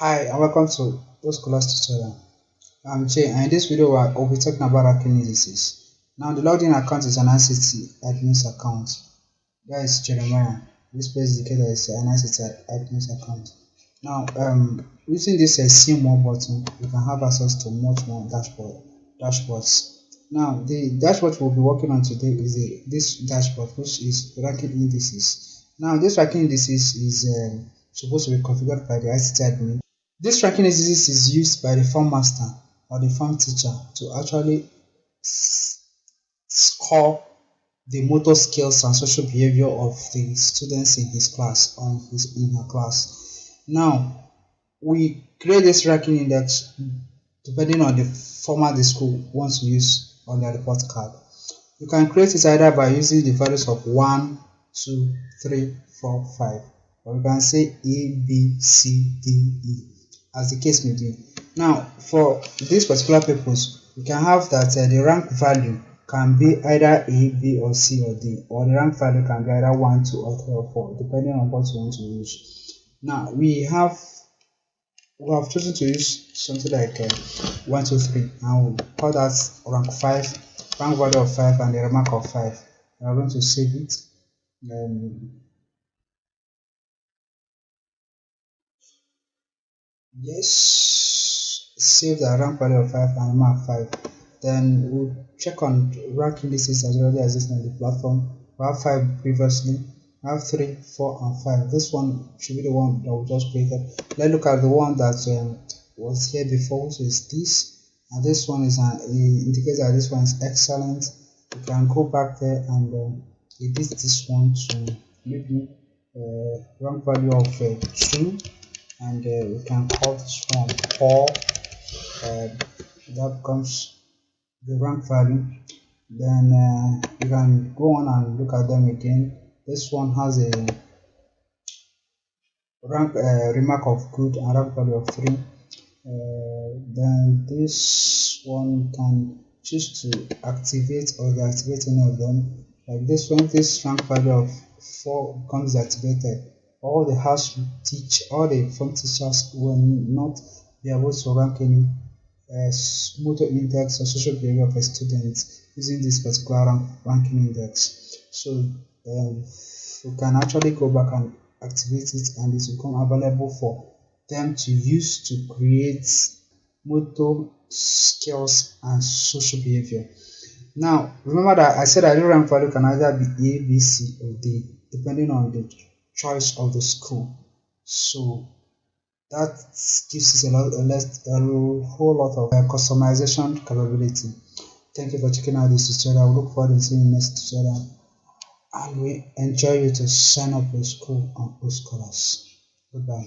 Hi and welcome to Scholars Tutorial. I'm Jay, and in this video we'll be talking about ranking indices. Now the logged in account is an ICT admin's account. That is Jeremiah. This page indicator is an ICT admin's account. Now using this see more button, you can have access to much more dashboards. Now the dashboard we'll be working on today is this dashboard, which is ranking indices. Now this ranking indices is supposed to be configured by the ICT admin. This ranking indices is used by the form master or the form teacher to actually score the motor skills and social behavior of the students in his class or in her class. Now, we create this ranking index depending on the format the school wants to use on their report card. You can create it either by using the values of 1, 2, 3, 4, 5, or you can say A, B, C, D, E, as the case may be. Now, for this particular purpose, you can have that the rank value can be either A, B, or C, or D, or the rank value can be either 1, 2, or 3, or 4, depending on what you want to use. Now, we have chosen to use something like 1, 2, 3, and we'll call that rank 5, rank value of 5, and the remark of 5. We are going to save it. Yes, save the rank value of 5 and mark 5. Then we'll check on rank indices as already existing on the platform. We have 5 previously, we have 3, 4, and 5. This one should be the one that we just created. Let's look at the one that was here before, which is this, and this one is indicates that this one is excellent. You can go back there and edit this one to maybe rank value of 2. And we can call this one 4. That becomes the rank value. Then you can go on and look at them again. This one has a rank remark of good and rank value of 3. Then this one can choose to activate or deactivate any of them. Like this one, this rank value of 4 becomes deactivated. All the form teachers will not be able to rank any motor index or social behavior of a student using this particular ranking index. So we can actually go back and activate it, and it will become available for them to use to create motor skills and social behavior. Now remember that I said that the rank value can either be A, B, C, or D depending on the choice of the school. So that gives us a whole lot of customization capability. Thank you for checking out this tutorial. We look forward to seeing you next tutorial, and we enjoy you to sign up with school and Scholars. Goodbye.